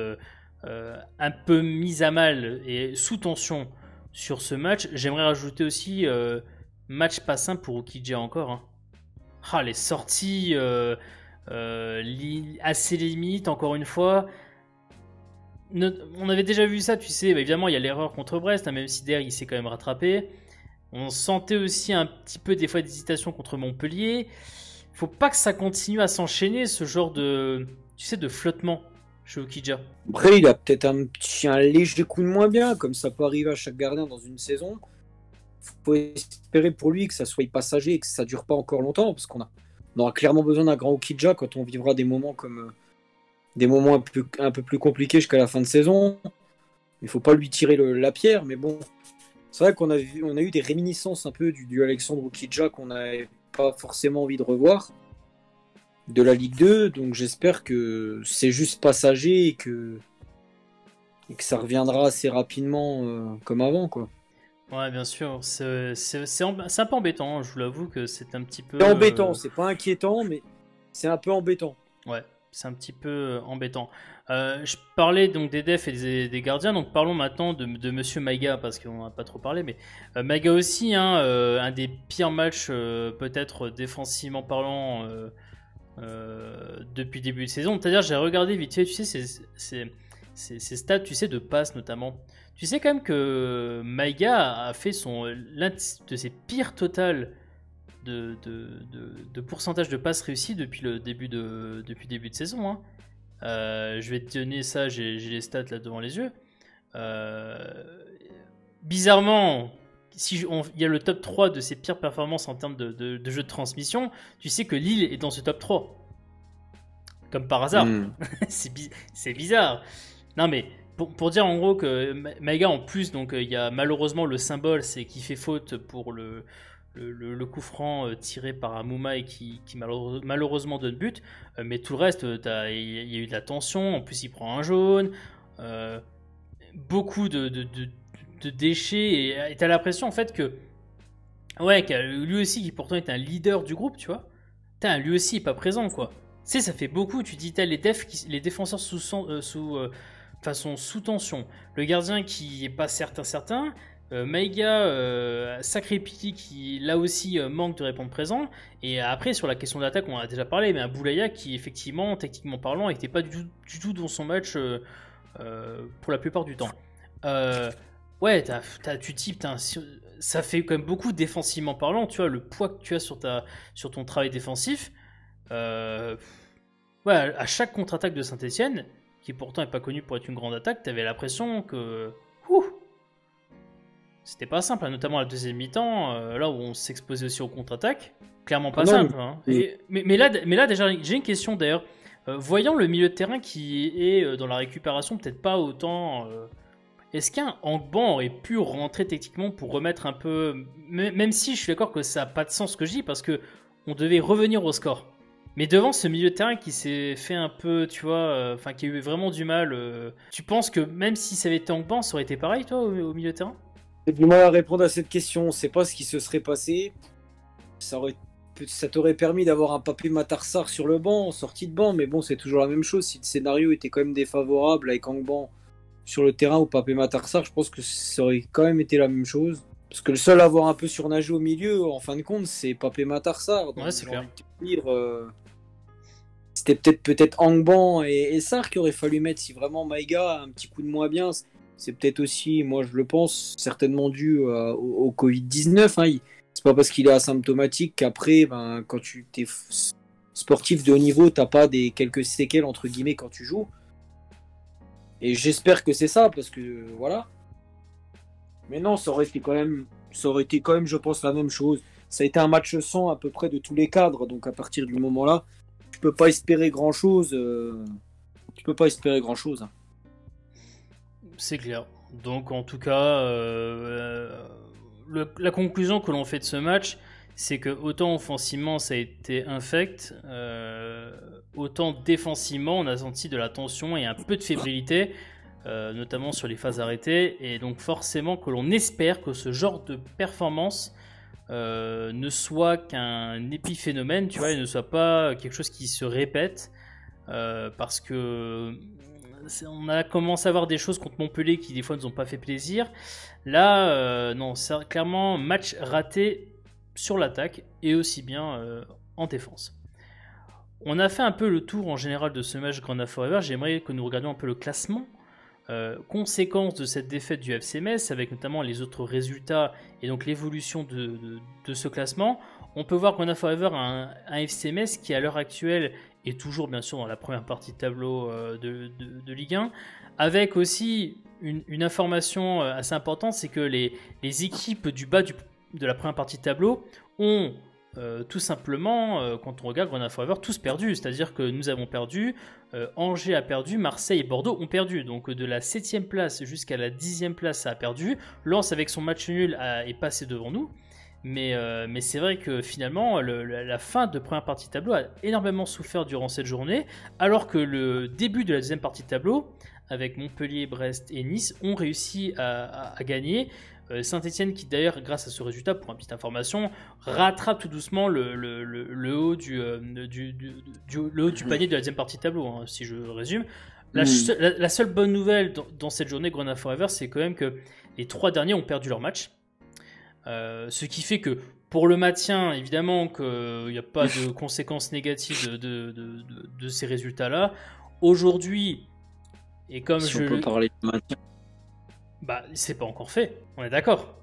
un peu mise à mal et sous tension sur ce match. J'aimerais rajouter aussi match pas simple pour Okidja encore. Hein. Ah, les sorties assez limites, encore une fois. On avait déjà vu ça, tu sais. Bah, évidemment, il y a l'erreur contre Brest, hein, même si derrière il s'est quand même rattrapé. On sentait aussi un petit peu des fois d'hésitation contre Montpellier. Faut pas que ça continue à s'enchaîner, ce genre de, tu sais, de flottement chez Okidja. Après, il a peut-être un léger coup de moins bien, comme ça peut arriver à chaque gardien dans une saison. Faut espérer pour lui que ça soit passager et que ça dure pas encore longtemps, parce qu'on aura clairement besoin d'un grand Okidja quand on vivra des moments comme des moments un peu plus compliqués jusqu'à la fin de saison. Il faut pas lui tirer la pierre, mais bon, c'est vrai qu'on a eu des réminiscences un peu du Alexandre Okidja qu'on n'avait pas forcément envie de revoir de la Ligue 2, donc j'espère que c'est juste passager et que ça reviendra assez rapidement comme avant, quoi. Ouais, bien sûr. C'est un peu embêtant, hein, je vous l'avoue que c'est un petit peu. C'est embêtant, c'est pas inquiétant, mais c'est un peu embêtant. Ouais, c'est un petit peu embêtant. Je parlais donc des defs et des gardiens, donc parlons maintenant de Monsieur Maïga, parce qu'on n'a pas trop parlé, mais Maïga aussi, hein, un des pires matchs, peut-être défensivement parlant, depuis le début de saison. C'est-à-dire, j'ai regardé vite fait, tu sais, ces stats, tu sais, de passes notamment. Tu sais quand même que Maïga a fait l'un de ses pires totals de pourcentage de passes réussies depuis le début de saison. Hein. Je vais te donner ça, j'ai les stats là devant les yeux. Bizarrement, si il y a le top 3 de ses pires performances en termes de jeu de transmission, tu sais que Lille est dans ce top 3. Comme par hasard. C'est bizarre. Non mais, pour dire en gros que Maïga en plus, donc il y a malheureusement le symbole, c'est qu'il fait faute pour le coup franc tiré par Amouma et qui malheureusement donne but. Mais tout le reste, il y a eu de la tension, en plus il prend un jaune. Beaucoup de déchets, et tu as l'impression en fait que Ouais, lui aussi qui pourtant est un leader du groupe, tu vois. Putain, lui aussi est pas présent, quoi. Tu sais, ça fait beaucoup. Tu dis, t'as les défenseurs enfin, sont sous tension. Le gardien qui est pas certain. Maïga, sacré Piki qui là aussi manque de répondre présent. Et après, sur la question de l'attaque, on en a déjà parlé, mais un Boulaya qui, effectivement, techniquement parlant, n'était pas du tout dans son match pour la plupart du temps. Ouais, tu types, ça fait quand même beaucoup défensivement parlant, tu vois, le poids que tu as sur ton travail défensif. Euh, ouais, à chaque contre-attaque de Saint-Etienne, qui pourtant n'est pas connu pour être une grande attaque, tu avais l'impression que c'était pas simple, hein, notamment à la deuxième mi-temps, là où on s'exposait aussi aux contre-attaques. Clairement pas simple. Hein. Mais là, déjà, j'ai une question d'ailleurs. Voyant le milieu de terrain qui est dans la récupération, peut-être pas autant. Est-ce qu'un Angban aurait pu rentrer techniquement pour remettre un peu. Même si je suis d'accord que ça n'a pas de sens ce que je dis, parce que on devait revenir au score. Mais devant ce milieu de terrain qui s'est fait un peu, tu vois, enfin qui a eu vraiment du mal, tu penses que même si ça avait été Angban, ça aurait été pareil, toi, au milieu de terrain? J'ai du mal à répondre à cette question. On ne sait pas ce qui se serait passé. Ça t'aurait permis d'avoir un Papé Matarsar sur le banc, en sortie de banc, mais bon, c'est toujours la même chose. Si le scénario était quand même défavorable avec Angban sur le terrain ou Papé Matarsar, je pense que ça aurait quand même été la même chose. Parce que le seul à avoir un peu surnagé au milieu, en fin de compte, c'est Papé Matarsar. Donc, Ouais, c'est clair. C'était peut-être Angban et Sarr qu'il aurait fallu mettre si vraiment Maïga a un petit coup de moins bien. C'est peut-être aussi, moi je le pense, certainement dû au Covid-19. Hein. C'est pas parce qu'il est asymptomatique qu'après, ben, quand tu es sportif de haut niveau, t'as pas des quelques séquelles entre guillemets quand tu joues. Et j'espère que c'est ça, parce que voilà. Mais non, ça aurait été quand même, je pense, la même chose. Ça a été un match sans à peu près de tous les cadres, donc à partir du moment-là, tu peux pas espérer grand-chose. Tu peux pas espérer grand-chose. Hein. C'est clair. Donc en tout cas, la conclusion que l'on fait de ce match, c'est que autant offensivement ça a été infect, autant défensivement on a senti de la tension et un peu de fébrilité, notamment sur les phases arrêtées. Et donc forcément que l'on espère que ce genre de performance ne soit qu'un épiphénomène, tu vois, et ne soit pas quelque chose qui se répète, parce que on a commencé à voir des choses contre Montpellier qui des fois nous ont pas fait plaisir. Là, non, c'est clairement match raté sur l'attaque et aussi bien en défense. On a fait un peu le tour en général de ce match Grenade Forever. J'aimerais que nous regardions un peu le classement. Conséquence de cette défaite du FC Metz, avec notamment les autres résultats et donc l'évolution de ce classement, on peut voir Grenade Forever a un FC Metz qui à l'heure actuelle est toujours bien sûr dans la première partie de tableau de Ligue 1, avec aussi une information assez importante, c'est que les équipes du bas de la première partie de tableau ont tout simplement, quand on regarde Grenade Forever, tous perdu. C'est-à-dire que nous avons perdu, Angers a perdu, Marseille et Bordeaux ont perdu. Donc de la 7ème place jusqu'à la 10ème place, ça a perdu. Lens, avec son match nul, est passé devant nous. Mais c'est vrai que finalement, la fin de première partie de tableau a énormément souffert durant cette journée, alors que le début de la deuxième partie de tableau, avec Montpellier, Brest et Nice, ont réussi à gagner. Saint-Etienne, qui d'ailleurs, grâce à ce résultat, pour une petite information, rattrape tout doucement le haut du panier de la deuxième partie de tableau, hein, si je résume. La seule bonne nouvelle dans cette journée Grenade Forever, c'est quand même que les 3 derniers ont perdu leur match. Ce qui fait que pour le maintien, évidemment qu'il n'y a pas de conséquences négatives de ces résultats-là. Aujourd'hui, et comme si on peut parler de maintien. Bah, c'est pas encore fait, on est d'accord.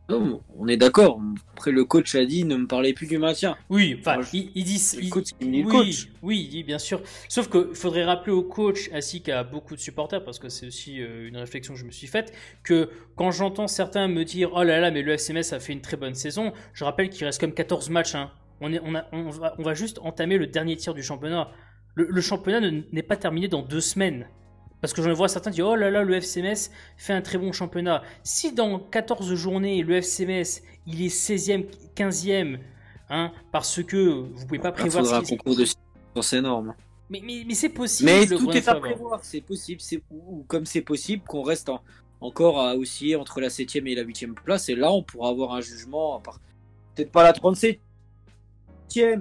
Non, on est d'accord. Après, le coach a dit ne me parlez plus du maintien. Oui, enfin, il dit. Le coach, le coach. Oui, il dit bien sûr. Sauf qu'il faudrait rappeler au coach, ainsi qu'à beaucoup de supporters, parce que c'est aussi une réflexion que je me suis faite, que quand j'entends certains me dire oh là là, mais le FC Metz a fait une très bonne saison, je rappelle qu'il reste comme 14 matchs. Hein. On va juste entamer le dernier tiers du championnat. Le championnat n'est pas terminé dans 2 semaines. Parce que j'en vois certains dire oh là là, le FC Metz fait un très bon championnat. Si dans 14 journées, le FC Metz, il est 16e, 15e, hein, parce que vous pouvez pas prévoir... Il faudra un concours de c'est énorme. Mais c'est possible. Mais tout est à prévoir, c'est possible. Ou comme c'est possible qu'on reste encore à osciller entre la 7e et la 8e place. Et là, on pourra avoir un jugement peut-être pas la 37e,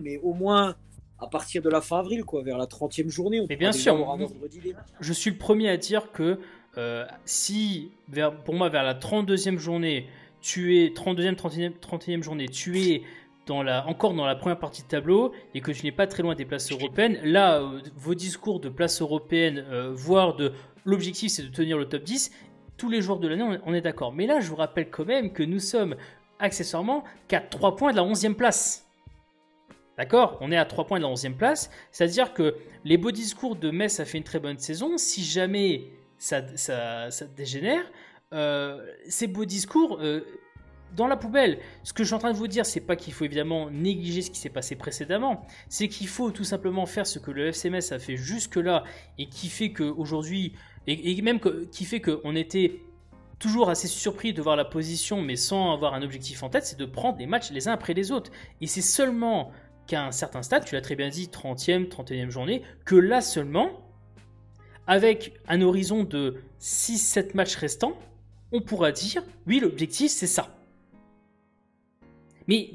mais au moins à partir de la fin avril, quoi, vers la 30e journée. On Mais pourra bien déjà sûr, avoir un ordre d'idée. je suis le premier à dire que si, pour moi, vers la 32e journée, tu es 32e, 31e journée, tu es encore dans la première partie de tableau et que tu n'es pas très loin des places européennes, là, vos discours de place européenne, voire de l'objectif, c'est de tenir le top 10, tous les jours de l'année, on est d'accord. Mais là, je vous rappelle quand même que nous sommes accessoirement qu'à 3 points de la 11e place. D'accord? On est à 3 points de la 11e place. C'est-à-dire que les beaux discours de Metz a fait une très bonne saison. Si jamais ça dégénère, ces beaux discours dans la poubelle. Ce que je suis en train de vous dire, c'est pas qu'il faut évidemment négliger ce qui s'est passé précédemment. C'est qu'il faut tout simplement faire ce que le FC Metz a fait jusque-là et qui fait qu'aujourd'hui, et même qui fait qu'on était toujours assez surpris de voir la position, mais sans avoir un objectif en tête, c'est de prendre les matchs les uns après les autres. Et c'est seulement qu'à un certain stade, tu l'as très bien dit, 30e, 31e journée, que là seulement, avec un horizon de 6-7 matchs restants, on pourra dire, oui, l'objectif, c'est ça. Mais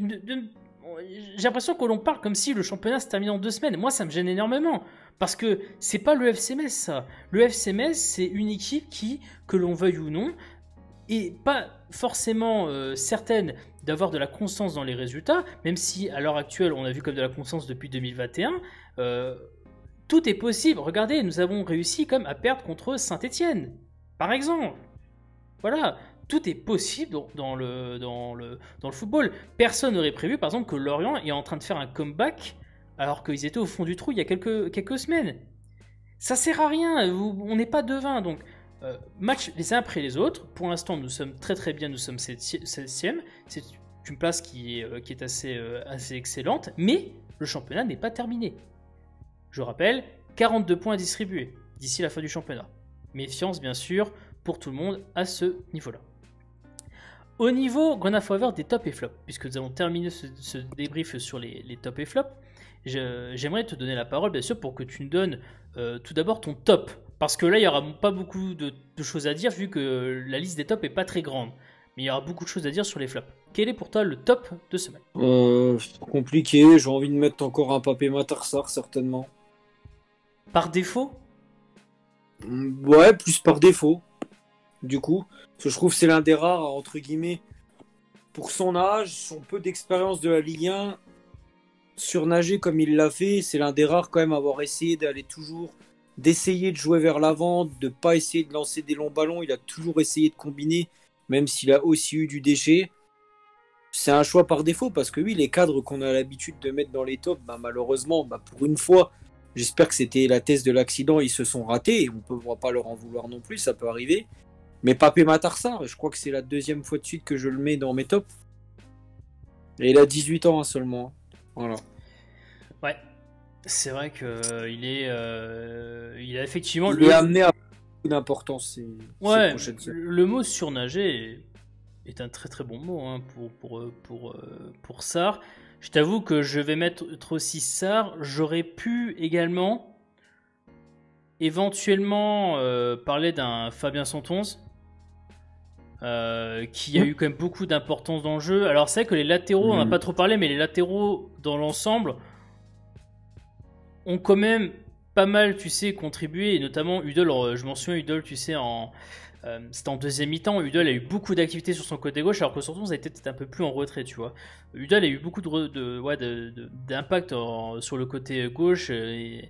j'ai l'impression que l'on parle comme si le championnat se terminait en 2 semaines. Moi, ça me gêne énormément. Parce que c'est pas le FC Metz, ça. Le FC Metz, c'est une équipe qui, que l'on veuille ou non, est pas forcément certaine d'avoir de la constance dans les résultats, même si à l'heure actuelle on a vu comme de la constance depuis 2021, tout est possible. Regardez, nous avons réussi comme à perdre contre Saint-Etienne, par exemple. Voilà, tout est possible dans le football. Personne n'aurait prévu, par exemple, que Lorient est en train de faire un comeback alors qu'ils étaient au fond du trou il y a quelques semaines. Ça sert à rien, on n'est pas devin, donc match les uns après les autres. Pour l'instant, nous sommes très très bien, nous sommes 7e. C'est une place qui est assez excellente, mais le championnat n'est pas terminé. Je rappelle, 42 points à distribuer d'ici la fin du championnat. Méfiance, bien sûr, pour tout le monde à ce niveau-là. Au niveau Gonna Forever des top et flops, puisque nous avons terminé ce débrief sur les top et flops, j'aimerais te donner la parole, bien sûr, pour que tu nous donnes tout d'abord ton top. Parce que là, il n'y aura pas beaucoup de choses à dire, vu que la liste des tops n'est pas très grande. Mais il y aura beaucoup de choses à dire sur les flops. Quel est pour toi le top de ce match? C'est compliqué, j'ai envie de mettre encore un Pape Matar Sarr, certainement. Par défaut? Ouais, plus par défaut, du coup. Parce que je trouve que c'est l'un des rares, entre guillemets, pour son âge, son peu d'expérience de la Ligue 1, surnager comme il l'a fait, c'est l'un des rares quand même à avoir essayé d'aller toujours, d'essayer de jouer vers l'avant, de ne pas essayer de lancer des longs ballons, il a toujours essayé de combiner, même s'il a aussi eu du déchet. C'est un choix par défaut, parce que oui, les cadres qu'on a l'habitude de mettre dans les tops, malheureusement, pour une fois, j'espère que c'était la thèse de l'accident, ils se sont ratés, et on ne va pas leur en vouloir non plus, ça peut arriver. Mais Pape Matar Sarr, je crois que c'est la 2e fois de suite que je le mets dans mes tops. Et il a 18 ans seulement. Voilà. Ouais, c'est vrai qu'il il a effectivement... Il est amené à beaucoup d'importance ces prochaines semaines. Le mot surnager est un très très bon mot hein, pour Sarr. Je t'avoue que je vais mettre aussi Sarr. J'aurais pu également éventuellement parler d'un Fabien Santonze qui a eu quand même beaucoup d'importance dans le jeu. Alors c'est vrai que les latéraux, on n'a pas trop parlé, mais les latéraux dans l'ensemble ont quand même pas mal, tu sais, contribué, et notamment Udol, je m'en souviens, Udol, tu sais, c'était en deuxième mi-temps, Udol a eu beaucoup d'activité sur son côté gauche, alors que Santonze a été peut-être un peu plus en retrait, tu vois. Udol a eu beaucoup d'impact sur le côté gauche, et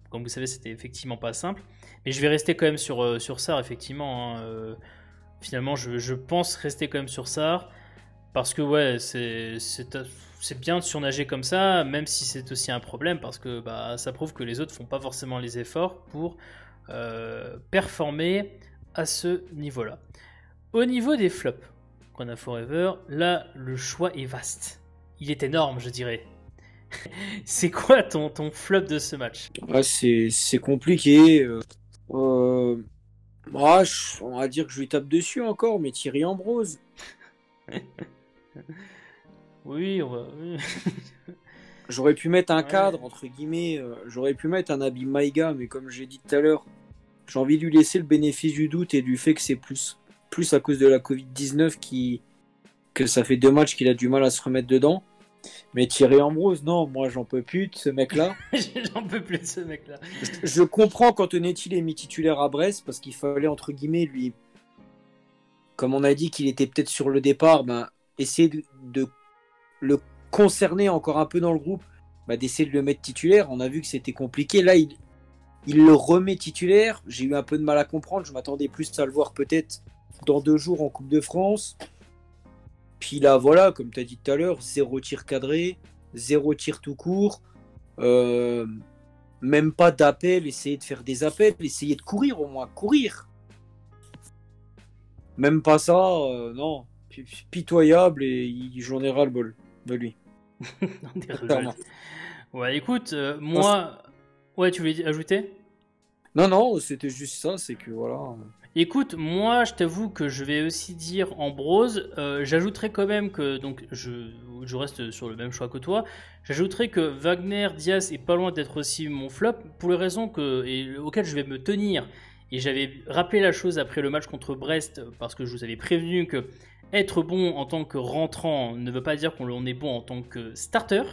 comme vous savez, c'était effectivement pas simple. Mais je vais rester quand même sur Sarr, effectivement. Hein, finalement, je pense rester quand même sur Sarr, parce que ouais, c'est bien de surnager comme ça, même si c'est aussi un problème, parce que ça prouve que les autres font pas forcément les efforts pour performer à ce niveau-là. Au niveau des flops, Gonna Forever, là, le choix est vaste. Il est énorme, je dirais. C'est quoi ton flop de ce match? Ouais, c'est compliqué. On va dire que je lui tape dessus encore, mais Thierry Ambrose. Oui, on va... J'aurais pu mettre un cadre, entre guillemets. J'aurais pu mettre un Naby Maïga, mais comme j'ai dit tout à l'heure, j'ai envie de lui laisser le bénéfice du doute et du fait que c'est plus à cause de la Covid-19 qui que ça fait 2 matchs qu'il a du mal à se remettre dedans. Mais Thierry Ambrose, non, moi j'en peux plus de ce mec-là. J'en peux plus de ce mec-là. Je comprends qu'Antonetti l'ait mis titulaire à Brest parce qu'il fallait, entre guillemets, lui, comme on a dit qu'il était peut-être sur le départ, essayer de le concerner encore un peu dans le groupe, d'essayer de le mettre titulaire. On a vu que c'était compliqué. Là, il le remet titulaire. J'ai eu un peu de mal à comprendre. Je m'attendais plus à le voir peut-être dans 2 jours en Coupe de France. Puis là, voilà, comme tu as dit tout à l'heure, 0 tir cadré, 0 tir tout court, même pas d'appel, essayer de faire des appels, essayer de courir au moins, courir. Même pas ça, non, pitoyable et j'en ai ras le bol de lui. Ouais, écoute, moi... Ouais, tu voulais ajouter ? Non, c'était juste ça, c'est que voilà... Écoute, moi, je t'avoue que je vais aussi dire Ambrose. J'ajouterais quand même que, donc, je reste sur le même choix que toi. J'ajouterais que Wagner Diaz est pas loin d'être aussi mon flop pour les raisons auxquelles je vais me tenir. Et j'avais rappelé la chose après le match contre Brest parce que je vous avais prévenu que être bon en tant que rentrant ne veut pas dire qu'on est bon en tant que starter.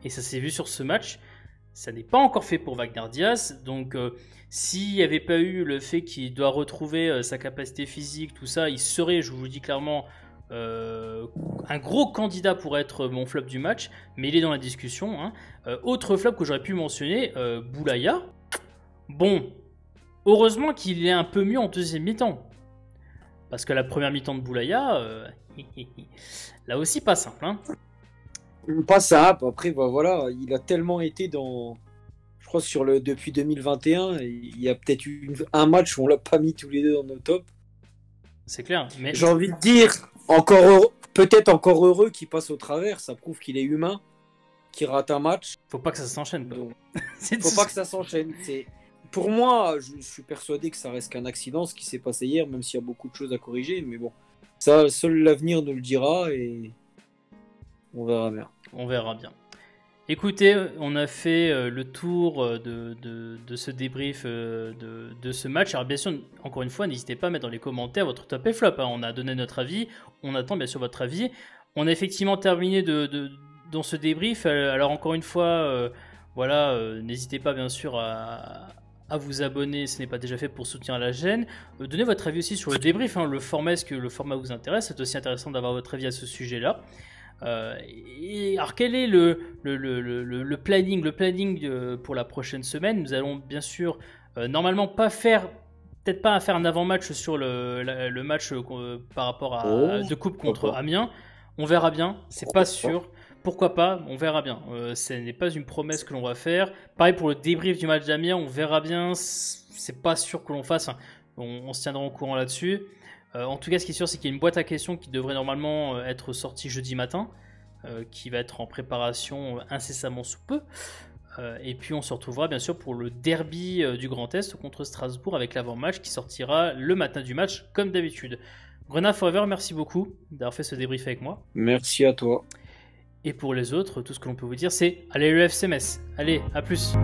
Et ça s'est vu sur ce match. Ça n'est pas encore fait pour Wagner Diaz, donc s'il n'y avait pas eu le fait qu'il doit retrouver sa capacité physique, tout ça, il serait, je vous le dis clairement, un gros candidat pour être mon flop du match, mais il est dans la discussion. Hein. Autre flop que j'aurais pu mentionner, Boulaya. Bon, heureusement qu'il est un peu mieux en deuxième mi-temps, parce que la première mi-temps de Boulaya, là aussi pas simple. Hein. Pas simple, après voilà, il a tellement été je crois que depuis 2021, il y a peut-être eu un match où on l'a pas mis tous les deux dans nos tops. C'est clair, mais... J'ai envie de dire, peut-être encore heureux qu'il passe au travers, ça prouve qu'il est humain, qu'il rate un match. Faut pas que ça s'enchaîne. Faut pas que ça s'enchaîne. Pour moi, je suis persuadé que ça reste qu'un accident, ce qui s'est passé hier, même s'il y a beaucoup de choses à corriger, mais bon, ça, seul l'avenir nous le dira et on verra bien. On verra bien. Écoutez, on a fait le tour de ce débrief de ce match. Alors bien sûr, encore une fois, n'hésitez pas à mettre dans les commentaires votre top et flop. Hein. On a donné notre avis, on attend bien sûr votre avis. On a effectivement terminé dans ce débrief. Alors encore une fois, n'hésitez pas bien sûr à vous abonner si ce n'est pas déjà fait pour soutenir la chaîne. Donnez votre avis aussi sur le débrief. Hein. Le format, est-ce que le format vous intéresse ? C'est aussi intéressant d'avoir votre avis à ce sujet-là. Alors quel est le planning pour la prochaine semaine ? Nous allons bien sûr normalement peut-être pas faire un avant-match sur le match par rapport de coupe contre Amiens. On verra bien, c'est pas sûr. Pourquoi pas, on verra bien. Ce n'est pas une promesse que l'on va faire. Pareil pour le débrief du match d'Amiens, on verra bien. C'est pas sûr que l'on fasse. On se tiendra au courant là-dessus. En tout cas, ce qui est sûr, c'est qu'il y a une boîte à questions qui devrait normalement être sortie jeudi matin, qui va être en préparation incessamment sous peu. Et puis on se retrouvera bien sûr pour le derby du Grand Est contre Strasbourg avec l'avant-match qui sortira le matin du match comme d'habitude. Grenat Forever, merci beaucoup d'avoir fait ce débrief avec moi. Merci à toi. Et pour les autres, tout ce que l'on peut vous dire, c'est allez le FC Metz. Allez, à plus.